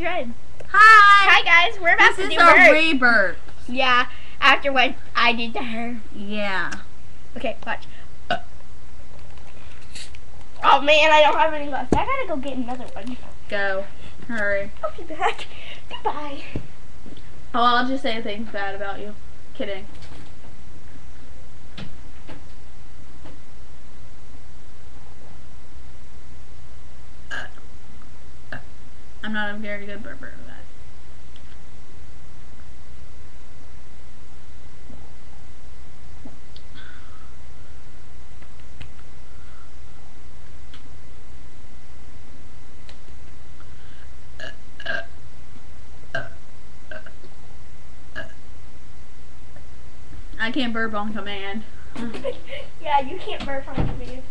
red. Hi! Hi guys, we're about to do This is our burp. rebirth. Yeah, after what I did to her. Yeah. Okay, watch. Oh man, I don't have any left. I gotta go get another one. Go. Hurry. I'll be back. Goodbye. Oh, I'll just say things bad about you. Kidding. I'm not a very good burper, guys. I can't burp on command. Yeah, you can't burp on command.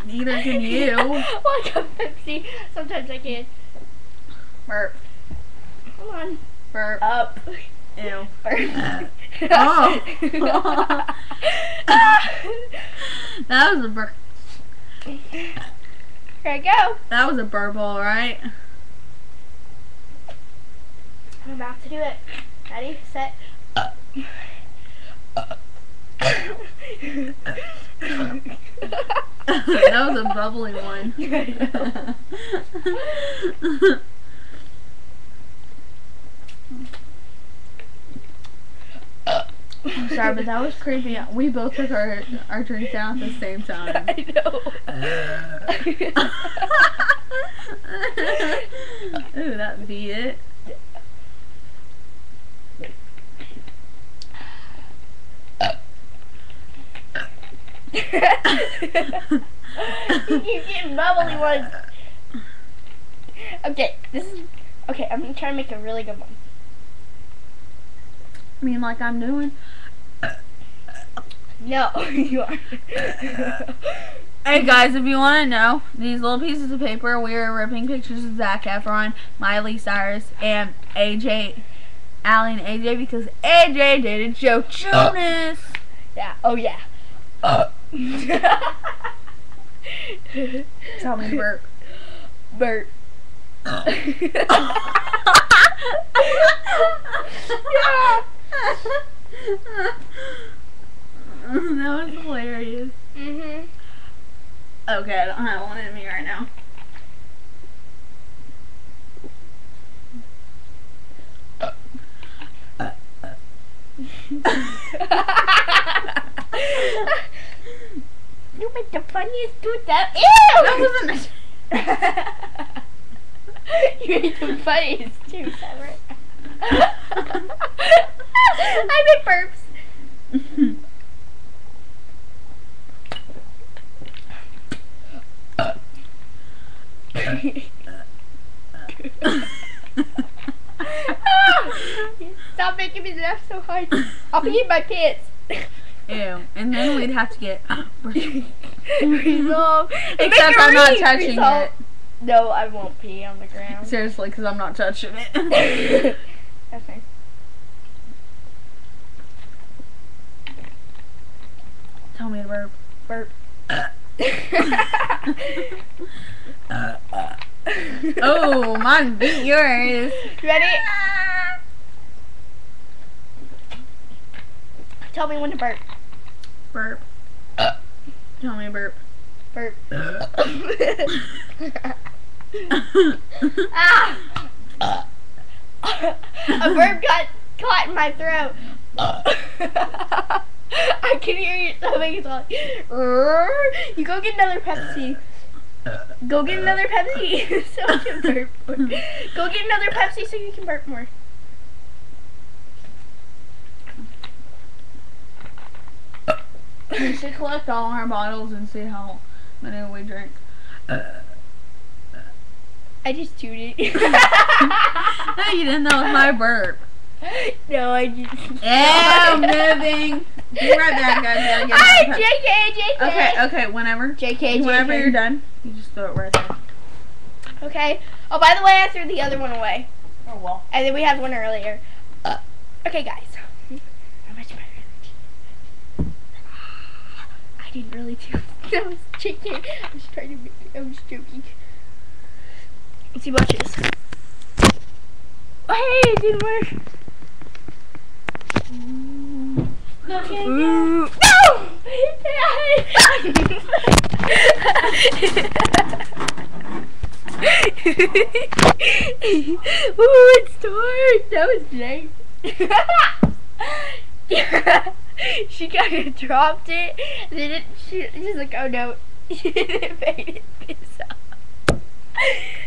Neither can you. Like a Pepsi. Sometimes I can. Burp. Come on. Burp. Up. Ew. Burp. Oh. That was a burp. Here I go. That was a burp, alright. I'm about to do it. Ready, set. That was a bubbly one. I'm sorry, but that was creepy. We both took our drinks down at the same time. I know. Ooh, that beat it. You keep getting bubbly ones. Okay, okay, I'm gonna try to make a really good one. I mean, like I'm doing. No, you are. Hey guys, if you want to know, these little pieces of paper, we are ripping pictures of Zac Efron, Miley Cyrus, and AJ, Allie and AJ, because AJ did a Joe Jonas. Yeah. Oh yeah. Tell me to burp. Burp. Yeah. That was hilarious. Mhm. Okay, I don't have one in me right now. You make the funniest tooth ever. Ew! That wasn't You made the funniest tooth ever. I made burps. Stop making me laugh so hard. I'll pee in my pants. Ew. And then we'd have to get Resolve. Except I'm not touching it. No, I won't pee on the ground. Seriously, because I'm not touching it. That's nice. Tell me to burp. Burp. Oh, mine beat yours. Ready? Tell me when to burp. Burp. Tell me to burp. Burp. Ah! A burp got caught in my throat. I can hear your stomach. It's like, you go get another Pepsi. Go get another Pepsi so you can burp more. Go get another Pepsi so you can burp more. We should collect all our bottles and see how many we drink. I just tooted. No, you didn't. That was my burp. No, I just. Yeah, moving. Be right back, guys. Gotta get Hi, another JK. Okay, whenever. JK. Whenever you're done, you just throw it right there. Okay. Oh, by the way, I threw the other one away. Oh, well. And then we had one earlier. Okay, guys. How much better? I didn't really do. That was JK. I was trying to make it. I was joking. Let's see, watch this. Oh, hey, it didn't work. Okay, no! Ooh, it's dark. That was nice. Yeah. She kind of dropped it. And then she's like, oh no. She didn't make it piss up.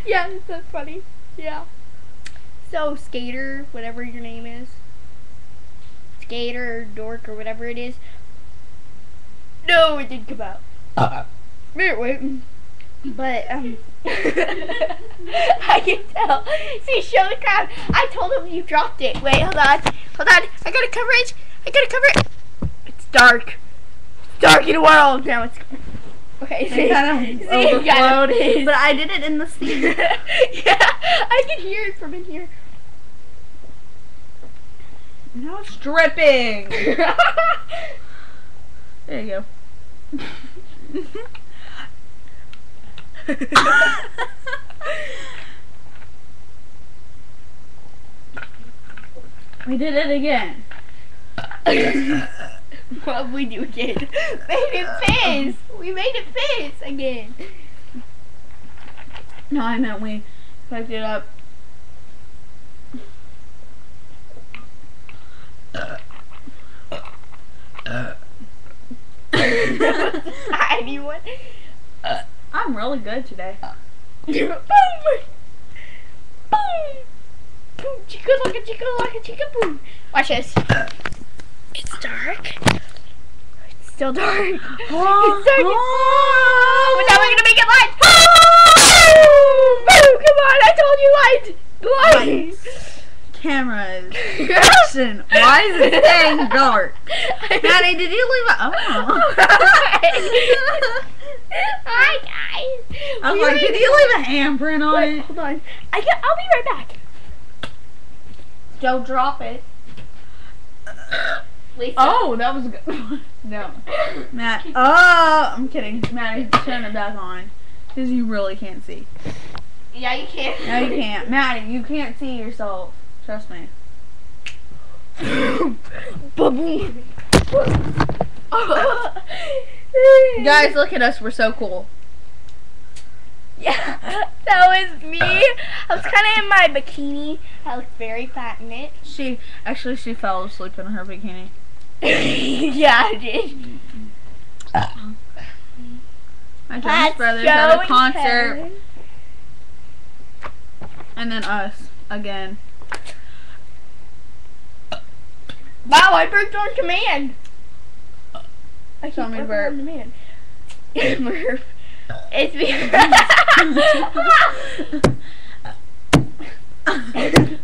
Yeah, that's funny. Yeah. So, Skater, whatever your name is. Skater or Dork or whatever it is. No, it didn't come out. Wait. But, I can tell. See, show the crowd. I told him you dropped it. Wait, hold on. I got a coverage. It's dark. It's dark in the world. Now it's... Okay, see? It kind of overflowed. But I did it in the sea. Yeah, I can hear it from in here. Now it's dripping. There you go. We did it again. What we do again? Made it fizz. We made it fizz again. No, I meant we picked it up. Tiny one. I'm really good today. Boom! Boom! Boom! Chica laka, chica boom! Watch this. It's dark. It's still dark. It's dark. But now we're gonna make it light. Boom! Come on! I told you light. Light. Cameras. Action. Why is it staying dark? Maddie, did you leave it? Oh. Hi guys. I was like, did you leave a handprint on Wait, it? hold on. I'll be right back. Don't drop it. Lisa. Oh, that was good. No. Matt. Oh, I'm kidding. Maddie, turn it back on. Because you really can't see. Yeah, you can't. No, you can't. Maddie, you can't see yourself. Trust me. Guys, look at us. We're so cool. Yeah, that was me. I was kind of in my bikini. I looked very fat in it. She fell asleep in her bikini. Yeah, I did. My Jonas Brothers at a concert. And then us again. Wow, I burped on command. I Tell me to burp. On command. Burp. It's me.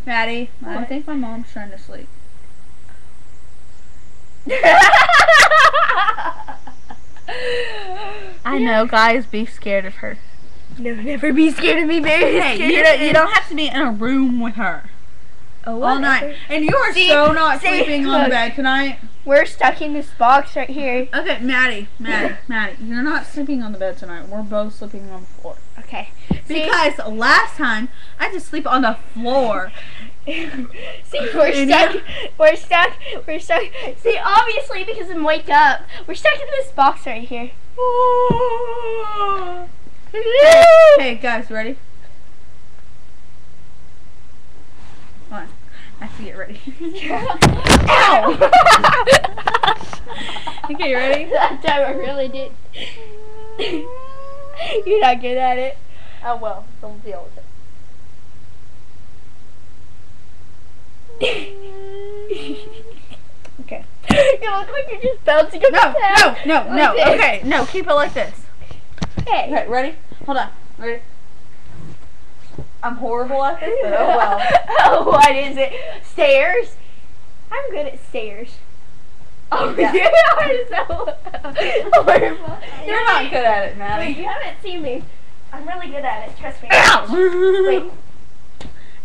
Maddie, I think my mom's trying to sleep. I know, guys, be scared of her. No, never be scared of me, baby. Hey, you don't have to be in a room with her all night. And you are not sleeping on the bed tonight. We're stuck in this box right here. Okay, Maddie, you're not sleeping on the bed tonight. We're both sleeping on the floor. Okay. Because last time, I had to sleep on the floor. See, we're stuck. See, obviously, because I'm wake up, we're stuck in this box right here. Hey, guys, ready? Hold on. I have to get ready. Ow! Okay, you ready? That time I really did. You're not good at it. Oh well, don't deal with it. Okay. You look like you're just bouncing up No. Like Okay, no, keep it like this. Okay, ready? Hold on. Ready? I'm horrible at this, but oh well. Oh, what is it? Stairs? I'm good at stairs. Oh, yeah. You are so horrible. You're not good at it, Maddie. Wait, you haven't seen me. I'm really good at it. Trust me. Ow! Wait.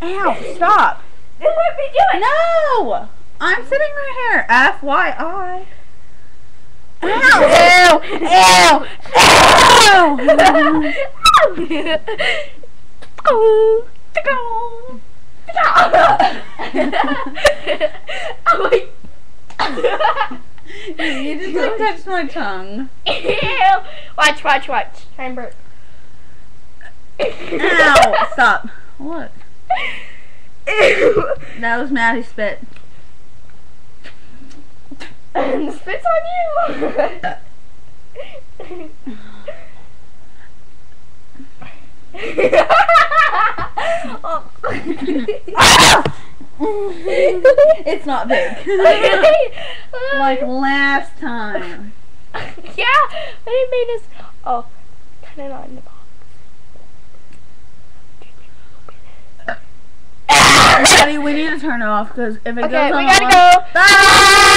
Ow, stop. Then let me do it. No! I'm sitting right here. FYI. Ow! Ow! Ow! Ow! Oh, oh my. You just like touched my tongue. Ew. Watch. Try and burp. Ow! Stop. What? Ew. That was Maddie's spit. And the spit's on you. Oh. It's not big. Like last time. Yeah, but it made us. Oh, kind of not in the box. Maddie, we need to turn it off because if it goes Okay, on, we gotta go. Bye.